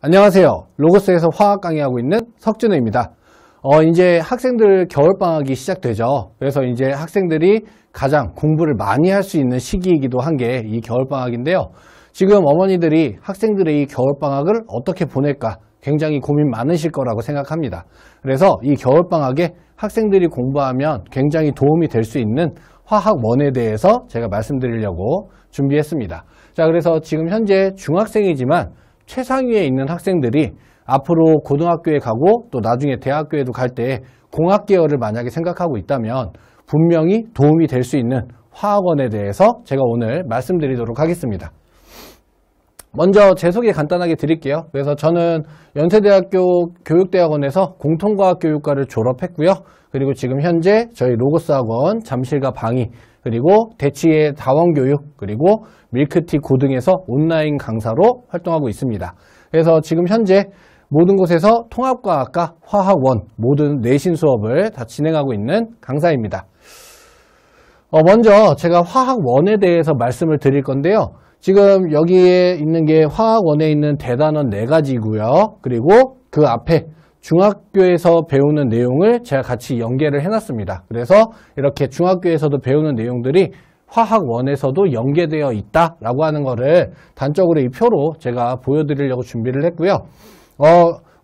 안녕하세요. 로고스에서 화학 강의하고 있는 석준호입니다. 이제 학생들 겨울방학이 시작되죠. 그래서 이제 학생들이 가장 공부를 많이 할 수 있는 시기이기도 한 게 이 겨울방학인데요. 지금 어머니들이 학생들의 이 겨울방학을 어떻게 보낼까 굉장히 고민 많으실 거라고 생각합니다. 그래서 이 겨울방학에 학생들이 공부하면 굉장히 도움이 될 수 있는 화학원에 대해서 제가 말씀드리려고 준비했습니다. 자, 그래서 지금 현재 중학생이지만 최상위에 있는 학생들이 앞으로 고등학교에 가고 또 나중에 대학교에도 갈 때 공학 계열을 만약에 생각하고 있다면 분명히 도움이 될 수 있는 화학원에 대해서 제가 오늘 말씀드리도록 하겠습니다. 먼저 제 소개 간단하게 드릴게요. 그래서 저는 연세대학교 교육대학원에서 공통과학교육과를 졸업했고요. 그리고 지금 현재 저희 로고스학원 잠실과 방위, 그리고 대치의 다원교육, 그리고 밀크티 고등에서 온라인 강사로 활동하고 있습니다. 그래서 지금 현재 모든 곳에서 통합과학과 화학원 모든 내신 수업을 다 진행하고 있는 강사입니다. 먼저 제가 화학원에 대해서 말씀을 드릴 건데요. 지금 여기에 있는 게 화학원에 있는 대단원 4가지고요. 그리고 그 앞에 중학교에서 배우는 내용을 제가 같이 연계를 해놨습니다. 그래서 이렇게 중학교에서도 배우는 내용들이 화학원에서도 연계되어 있다라고 하는 거를 단적으로 이 표로 제가 보여드리려고 준비를 했고요.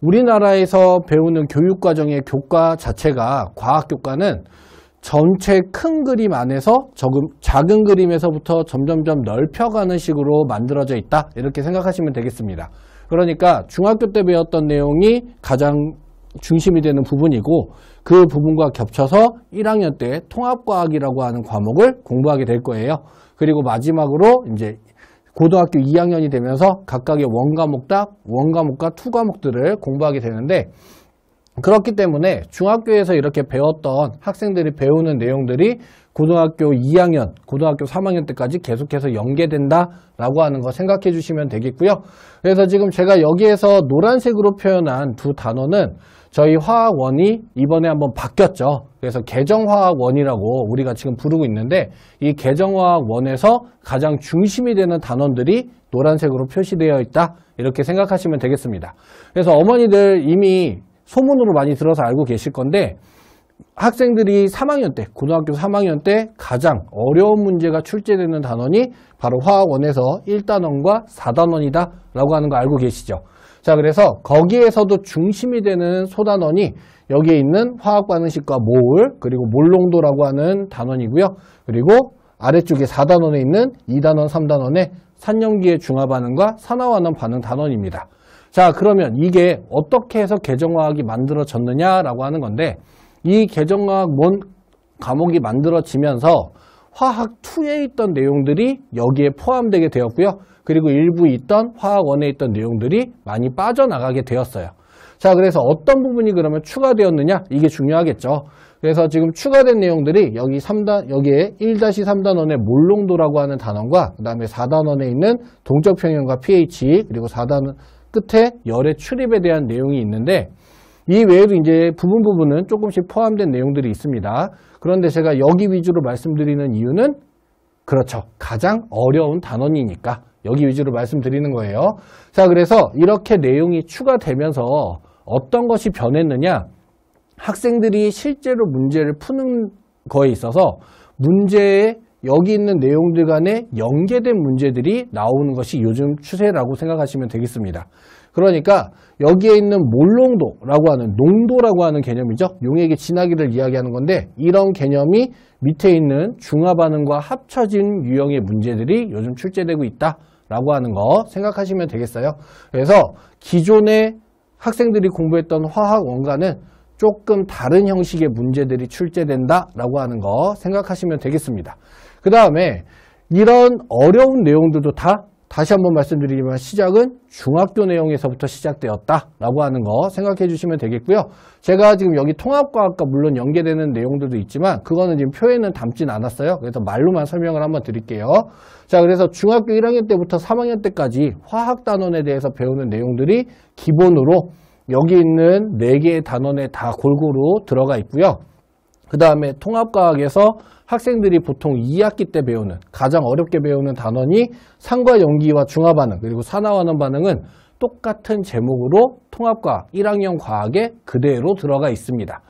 우리나라에서 배우는 교육과정의 교과 자체가 과학교과는 전체 큰 그림 안에서 작은 그림에서부터 점점점 넓혀가는 식으로 만들어져 있다, 이렇게 생각하시면 되겠습니다. 그러니까 중학교 때 배웠던 내용이 가장 중심이 되는 부분이고, 그 부분과 겹쳐서 1학년 때 통합과학이라고 하는 과목을 공부하게 될 거예요. 그리고 마지막으로 이제 고등학교 2학년이 되면서 각각의 원과목과 투과목들을 공부하게 되는데, 그렇기 때문에 중학교에서 이렇게 배웠던 학생들이 배우는 내용들이 고등학교 2학년, 고등학교 3학년 때까지 계속해서 연계된다라고 하는 거 생각해 주시면 되겠고요. 그래서 지금 제가 여기에서 노란색으로 표현한 두 단어는 저희 화학원이 이번에 한번 바뀌었죠. 그래서 개정화학원이라고 우리가 지금 부르고 있는데, 이 개정화학원에서 가장 중심이 되는 단원들이 노란색으로 표시되어 있다, 이렇게 생각하시면 되겠습니다. 그래서 어머니들 이미 소문으로 많이 들어서 알고 계실 건데, 학생들이 3학년 때, 고등학교 3학년 때 가장 어려운 문제가 출제되는 단원이 바로 화학원에서 1단원과 4단원이다 라고 하는 거 알고 계시죠? 자, 그래서 거기에서도 중심이 되는 소단원이 여기에 있는 화학반응식과 몰, 그리고 몰농도라고 하는 단원이고요. 그리고 아래쪽에 4단원에 있는 2단원, 3단원의 산염기의 중화반응과 산화환원 반응 단원입니다. 자, 그러면 이게 어떻게 해서 개정화학이 만들어졌느냐라고 하는 건데, 이 개정화학 과목이 만들어지면서 화학2에 있던 내용들이 여기에 포함되게 되었고요. 그리고 일부 있던 화학1에 있던 내용들이 많이 빠져나가게 되었어요. 자, 그래서 어떤 부분이 그러면 추가되었느냐? 이게 중요하겠죠. 그래서 지금 추가된 내용들이 여기에 1-3단원의 몰농도라고 하는 단원과 그 다음에 4단원에 있는 동적평형과 pH, 그리고 4단원 끝에 열의 출입에 대한 내용이 있는데, 이 외에도 이제 부분은 조금씩 포함된 내용들이 있습니다. 그런데 제가 여기 위주로 말씀드리는 이유는, 그렇죠, 가장 어려운 단원이니까 여기 위주로 말씀드리는 거예요. 자, 그래서 이렇게 내용이 추가되면서 어떤 것이 변했느냐? 학생들이 실제로 문제를 푸는 거에 있어서 문제에 여기 있는 내용들 간에 연계된 문제들이 나오는 것이 요즘 추세라고 생각하시면 되겠습니다. 그러니까 여기에 있는 몰농도라고 하는, 농도라고 하는 개념이죠. 용액의 진하기를 이야기하는 건데, 이런 개념이 밑에 있는 중화반응과 합쳐진 유형의 문제들이 요즘 출제되고 있다라고 하는 거 생각하시면 되겠어요. 그래서 기존에 학생들이 공부했던 화학원과는 조금 다른 형식의 문제들이 출제된다라고 하는 거 생각하시면 되겠습니다. 그 다음에 이런 어려운 내용들도 다시 한번 말씀드리지만 시작은 중학교 내용에서부터 시작되었다라고 하는 거 생각해 주시면 되겠고요. 제가 지금 여기 통합과학과 물론 연계되는 내용들도 있지만 그거는 지금 표에는 담진 않았어요. 그래서 말로만 설명을 한번 드릴게요. 자, 그래서 중학교 1학년 때부터 3학년 때까지 화학단원에 대해서 배우는 내용들이 기본으로 여기 있는 4개의 단원에 다 골고루 들어가 있고요. 그 다음에 통합과학에서 학생들이 보통 2학기 때 배우는 가장 어렵게 배우는 단원이 상과 연기와 중화반응 그리고 산화환원 반응은 똑같은 제목으로 통합과학 1학년 과학에 그대로 들어가 있습니다.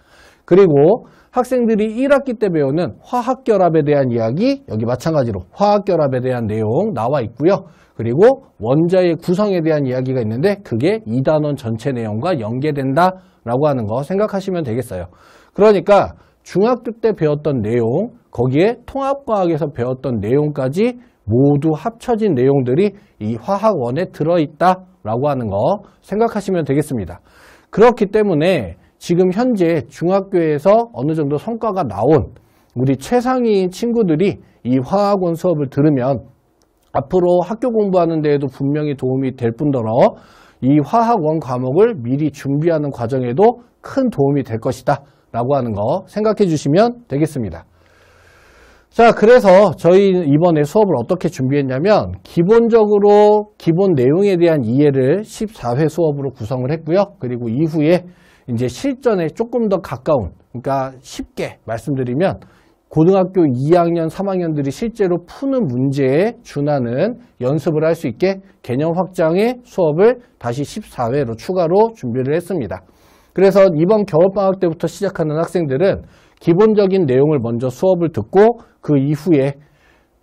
그리고 학생들이 1학기 때 배우는 화학결합에 대한 이야기 여기 마찬가지로 화학결합에 대한 내용 나와 있고요. 그리고 원자의 구성에 대한 이야기가 있는데 그게 2단원 전체 내용과 연계된다라고 하는 거 생각하시면 되겠어요. 그러니까 중학교 때 배웠던 내용 거기에 통합과학에서 배웠던 내용까지 모두 합쳐진 내용들이 이 화학원에 들어있다라고 하는 거 생각하시면 되겠습니다. 그렇기 때문에 지금 현재 중학교에서 어느 정도 성과가 나온 우리 최상위인 친구들이 이 화학원 수업을 들으면 앞으로 학교 공부하는 데에도 분명히 도움이 될 뿐더러 이 화학원 과목을 미리 준비하는 과정에도 큰 도움이 될 것이다 라고 하는 거 생각해 주시면 되겠습니다. 자, 그래서 저희 이번에 수업을 어떻게 준비했냐면 기본적으로 기본 내용에 대한 이해를 14회 수업으로 구성을 했고요. 그리고 이후에 이제 실전에 조금 더 가까운, 그러니까 쉽게 말씀드리면 고등학교 2학년, 3학년들이 실제로 푸는 문제에 준하는 연습을 할 수 있게 개념 확장의 수업을 다시 14회로 추가로 준비를 했습니다. 그래서 이번 겨울방학 때부터 시작하는 학생들은 기본적인 내용을 먼저 수업을 듣고 그 이후에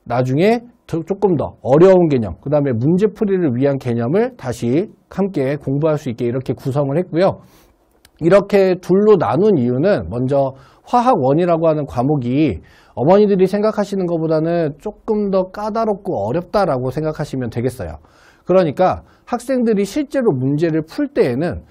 나중에 조금 더 어려운 개념, 그 다음에 문제풀이를 위한 개념을 다시 함께 공부할 수 있게 이렇게 구성을 했고요. 이렇게 둘로 나눈 이유는 먼저 화학원이라고 하는 과목이 어머니들이 생각하시는 것보다는 조금 더 까다롭고 어렵다라고 생각하시면 되겠어요. 그러니까 학생들이 실제로 문제를 풀 때에는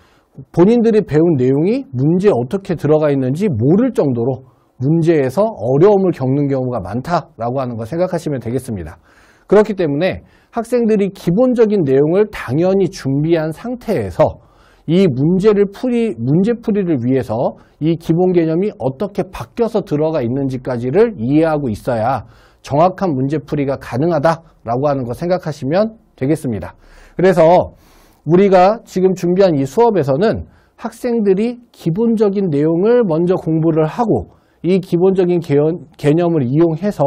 본인들이 배운 내용이 문제에 어떻게 들어가 있는지 모를 정도로 문제에서 어려움을 겪는 경우가 많다라고 하는 거 생각하시면 되겠습니다. 그렇기 때문에 학생들이 기본적인 내용을 당연히 준비한 상태에서 이 문제풀이를 위해서 이 기본 개념이 어떻게 바뀌어서 들어가 있는지까지를 이해하고 있어야 정확한 문제풀이가 가능하다라고 하는 거 생각하시면 되겠습니다. 그래서 우리가 지금 준비한 이 수업에서는 학생들이 기본적인 내용을 먼저 공부를 하고 이 기본적인 개념을 이용해서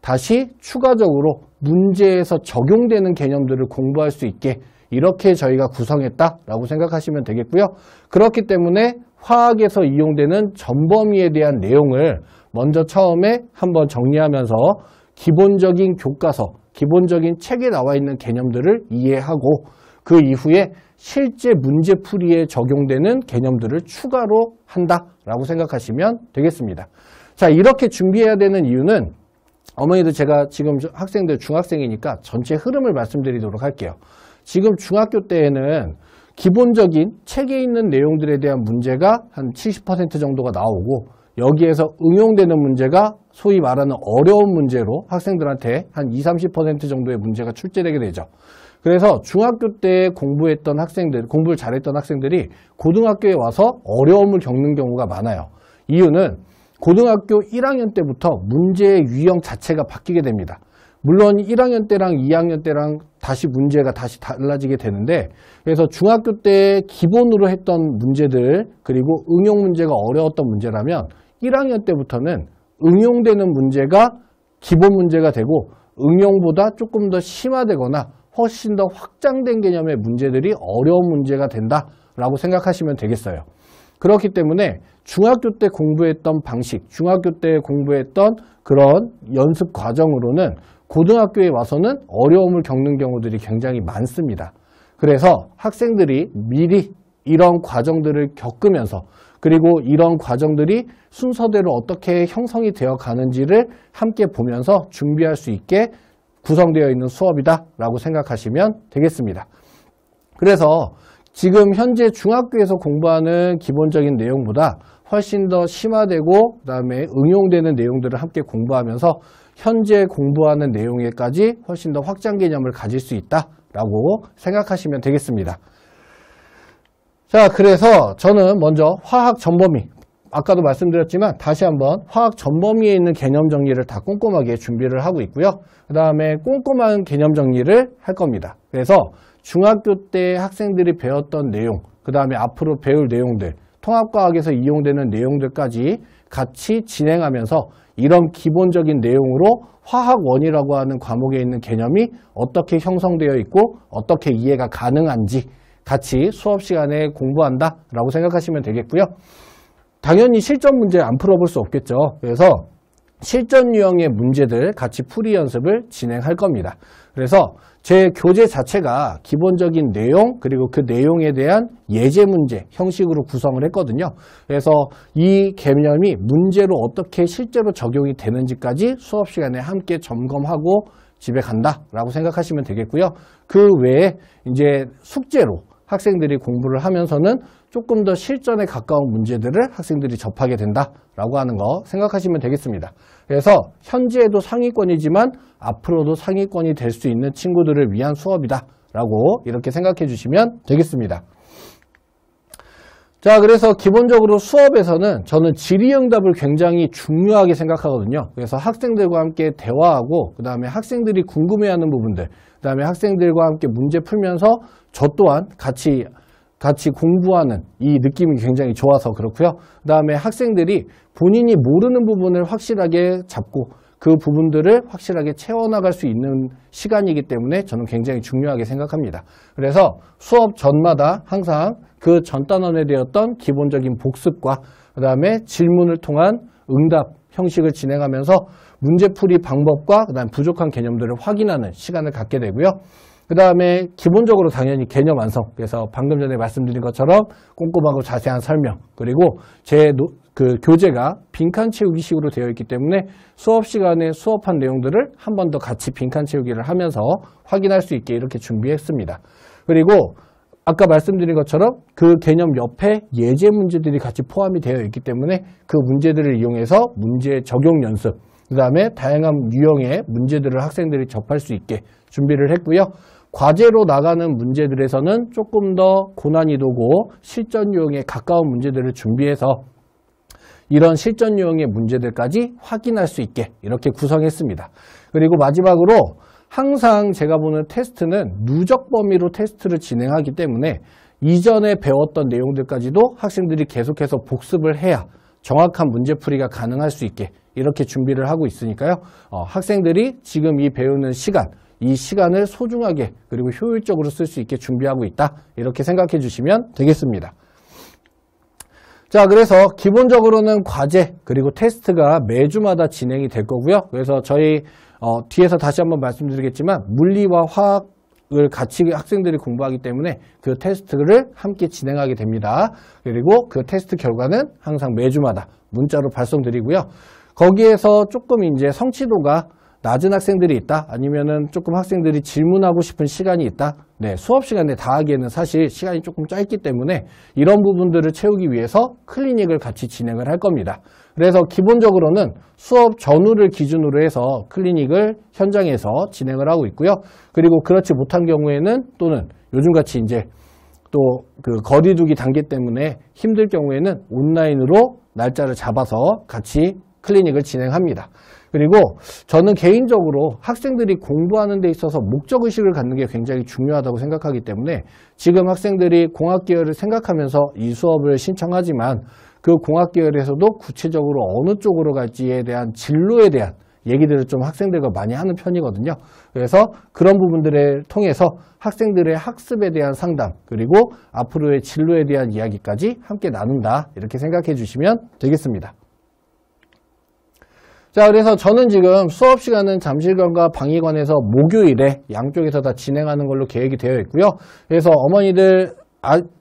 다시 추가적으로 문제에서 적용되는 개념들을 공부할 수 있게 이렇게 저희가 구성했다라고 생각하시면 되겠고요. 그렇기 때문에 화학에서 이용되는 전범위에 대한 내용을 먼저 처음에 한번 정리하면서 기본적인 교과서, 기본적인 책에 나와 있는 개념들을 이해하고 그 이후에 실제 문제풀이에 적용되는 개념들을 추가로 한다라고 생각하시면 되겠습니다. 자, 이렇게 준비해야 되는 이유는 어머니들 제가 지금 학생들 중학생이니까 전체 흐름을 말씀드리도록 할게요. 지금 중학교 때에는 기본적인 책에 있는 내용들에 대한 문제가 한 70% 정도가 나오고 여기에서 응용되는 문제가 소위 말하는 어려운 문제로 학생들한테 한 20-30% 정도의 문제가 출제되게 되죠. 그래서 중학교 때 공부했던 학생들, 공부를 잘했던 학생들이 고등학교에 와서 어려움을 겪는 경우가 많아요. 이유는 고등학교 1학년 때부터 문제의 유형 자체가 바뀌게 됩니다. 물론 1학년 때랑 2학년 때랑 다시 문제가 다시 달라지게 되는데 그래서 중학교 때 기본으로 했던 문제들 그리고 응용 문제가 어려웠던 문제라면 1학년 때부터는 응용되는 문제가 기본 문제가 되고 응용보다 조금 더 심화되거나 훨씬 더 확장된 개념의 문제들이 어려운 문제가 된다라고 생각하시면 되겠어요. 그렇기 때문에 중학교 때 공부했던 방식, 중학교 때 공부했던 그런 연습 과정으로는 고등학교에 와서는 어려움을 겪는 경우들이 굉장히 많습니다. 그래서 학생들이 미리 이런 과정들을 겪으면서 그리고 이런 과정들이 순서대로 어떻게 형성이 되어 가는지를 함께 보면서 준비할 수 있게 구성되어 있는 수업이다라고 생각하시면 되겠습니다. 그래서 지금 현재 중학교에서 공부하는 기본적인 내용보다 훨씬 더 심화되고 그다음에 응용되는 내용들을 함께 공부하면서 현재 공부하는 내용에까지 훨씬 더 확장 개념을 가질 수 있다라고 생각하시면 되겠습니다. 자, 그래서 저는 먼저 화학 전범위, 아까도 말씀드렸지만 다시 한번 화학 전범위에 있는 개념 정리를 다 꼼꼼하게 준비를 하고 있고요. 그 다음에 꼼꼼한 개념 정리를 할 겁니다. 그래서 중학교 때 학생들이 배웠던 내용, 그 다음에 앞으로 배울 내용들, 통합과학에서 이용되는 내용들까지 같이 진행하면서 이런 기본적인 내용으로 화학원이라고 하는 과목에 있는 개념이 어떻게 형성되어 있고 어떻게 이해가 가능한지 같이 수업 시간에 공부한다라고 생각하시면 되겠고요. 당연히 실전 문제 안 풀어볼 수 없겠죠. 그래서 실전 유형의 문제들 같이 풀이 연습을 진행할 겁니다. 그래서 제 교재 자체가 기본적인 내용 그리고 그 내용에 대한 예제 문제 형식으로 구성을 했거든요. 그래서 이 개념이 문제로 어떻게 실제로 적용이 되는지까지 수업 시간에 함께 점검하고 집에 간다라고 생각하시면 되겠고요. 그 외에 이제 숙제로 학생들이 공부를 하면서는 조금 더 실전에 가까운 문제들을 학생들이 접하게 된다라고 하는 거 생각하시면 되겠습니다. 그래서 현재에도 상위권이지만 앞으로도 상위권이 될 수 있는 친구들을 위한 수업이다라고 이렇게 생각해 주시면 되겠습니다. 자, 그래서 기본적으로 수업에서는 저는 질의응답을 굉장히 중요하게 생각하거든요. 그래서 학생들과 함께 대화하고 그 다음에 학생들이 궁금해하는 부분들 그 다음에 학생들과 함께 문제 풀면서 저 또한 같이 공부하는 이 느낌이 굉장히 좋아서 그렇고요. 그 다음에 학생들이 본인이 모르는 부분을 확실하게 잡고 그 부분들을 확실하게 채워나갈 수 있는 시간이기 때문에 저는 굉장히 중요하게 생각합니다. 그래서 수업 전마다 항상 그 전 단원에 대했던 기본적인 복습과 그 다음에 질문을 통한 응답 형식을 진행하면서 문제풀이 방법과 그 다음에 부족한 개념들을 확인하는 시간을 갖게 되고요. 그 다음에 기본적으로 당연히 개념 완성, 그래서 방금 전에 말씀드린 것처럼 꼼꼼하고 자세한 설명, 그리고 제 교재가 빈칸 채우기식으로 되어 있기 때문에 수업 시간에 수업한 내용들을 한 번 더 같이 빈칸 채우기를 하면서 확인할 수 있게 이렇게 준비했습니다. 그리고 아까 말씀드린 것처럼 그 개념 옆에 예제 문제들이 같이 포함이 되어 있기 때문에 그 문제들을 이용해서 문제 적용 연습, 그 다음에 다양한 유형의 문제들을 학생들이 접할 수 있게 준비를 했고요. 과제로 나가는 문제들에서는 조금 더 고난이도고 실전 유형에 가까운 문제들을 준비해서 이런 실전 유형의 문제들까지 확인할 수 있게 이렇게 구성했습니다. 그리고 마지막으로 항상 제가 보는 테스트는 누적 범위로 테스트를 진행하기 때문에 이전에 배웠던 내용들까지도 학생들이 계속해서 복습을 해야 정확한 문제풀이가 가능할 수 있게 이렇게 준비를 하고 있으니까요. 학생들이 지금 이 배우는 시간, 이 시간을 소중하게 그리고 효율적으로 쓸 수 있게 준비하고 있다. 이렇게 생각해 주시면 되겠습니다. 자, 그래서 기본적으로는 과제 그리고 테스트가 매주마다 진행이 될 거고요. 그래서 저희 뒤에서 다시 한번 말씀드리겠지만 물리와 화학을 같이 학생들이 공부하기 때문에 그 테스트를 함께 진행하게 됩니다. 그리고 그 테스트 결과는 항상 매주마다 문자로 발송드리고요. 거기에서 조금 이제 성취도가 낮은 학생들이 있다, 아니면은 조금 학생들이 질문하고 싶은 시간이 있다. 네, 수업 시간에 다 하기에는 사실 시간이 조금 짧기 때문에 이런 부분들을 채우기 위해서 클리닉을 같이 진행을 할 겁니다. 그래서 기본적으로는 수업 전후를 기준으로 해서 클리닉을 현장에서 진행을 하고 있고요. 그리고 그렇지 못한 경우에는 또는 요즘같이 이제 또 그 거리두기 단계 때문에 힘들 경우에는 온라인으로 날짜를 잡아서 같이 클리닉을 진행합니다. 그리고 저는 개인적으로 학생들이 공부하는 데 있어서 목적의식을 갖는 게 굉장히 중요하다고 생각하기 때문에 지금 학생들이 공학계열을 생각하면서 이 수업을 신청하지만 그 공학계열에서도 구체적으로 어느 쪽으로 갈지에 대한 진로에 대한 얘기들을 좀 학생들과 많이 하는 편이거든요. 그래서 그런 부분들을 통해서 학생들의 학습에 대한 상담 그리고 앞으로의 진로에 대한 이야기까지 함께 나눈다, 이렇게 생각해 주시면 되겠습니다. 자, 그래서 저는 지금 수업 시간은 잠실관과 방위관에서 목요일에 양쪽에서 다 진행하는 걸로 계획이 되어 있고요. 그래서 어머니들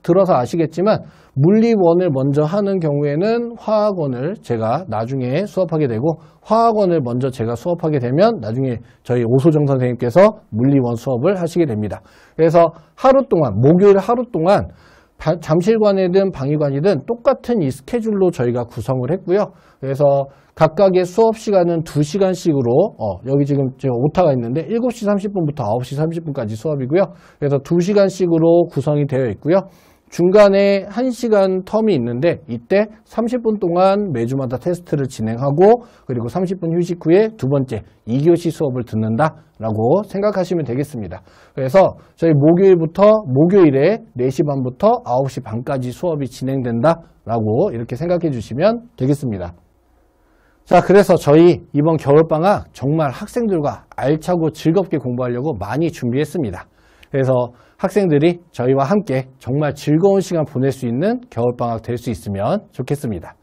들어서 아시겠지만 물리원을 먼저 하는 경우에는 화학원을 제가 나중에 수업하게 되고, 화학원을 먼저 제가 수업하게 되면 나중에 저희 오소정 선생님께서 물리원 수업을 하시게 됩니다. 그래서 하루 동안, 목요일 하루 동안 잠실관이든 방위관이든 똑같은 이 스케줄로 저희가 구성을 했고요. 그래서 각각의 수업 시간은 2시간씩으로 여기 지금 오타가 있는데 7시 30분부터 9시 30분까지 수업이고요. 그래서 2시간씩으로 구성이 되어 있고요. 중간에 1시간 텀이 있는데 이때 30분 동안 매주마다 테스트를 진행하고 그리고 30분 휴식 후에 두 번째 2교시 수업을 듣는다라고 생각하시면 되겠습니다. 그래서 저희 목요일에 4시 반부터 9시 반까지 수업이 진행된다라고 이렇게 생각해 주시면 되겠습니다. 자, 그래서 저희 이번 겨울방학 정말 학생들과 알차고 즐겁게 공부하려고 많이 준비했습니다. 그래서 학생들이 저희와 함께 정말 즐거운 시간 보낼 수 있는 겨울방학 될 수 있으면 좋겠습니다.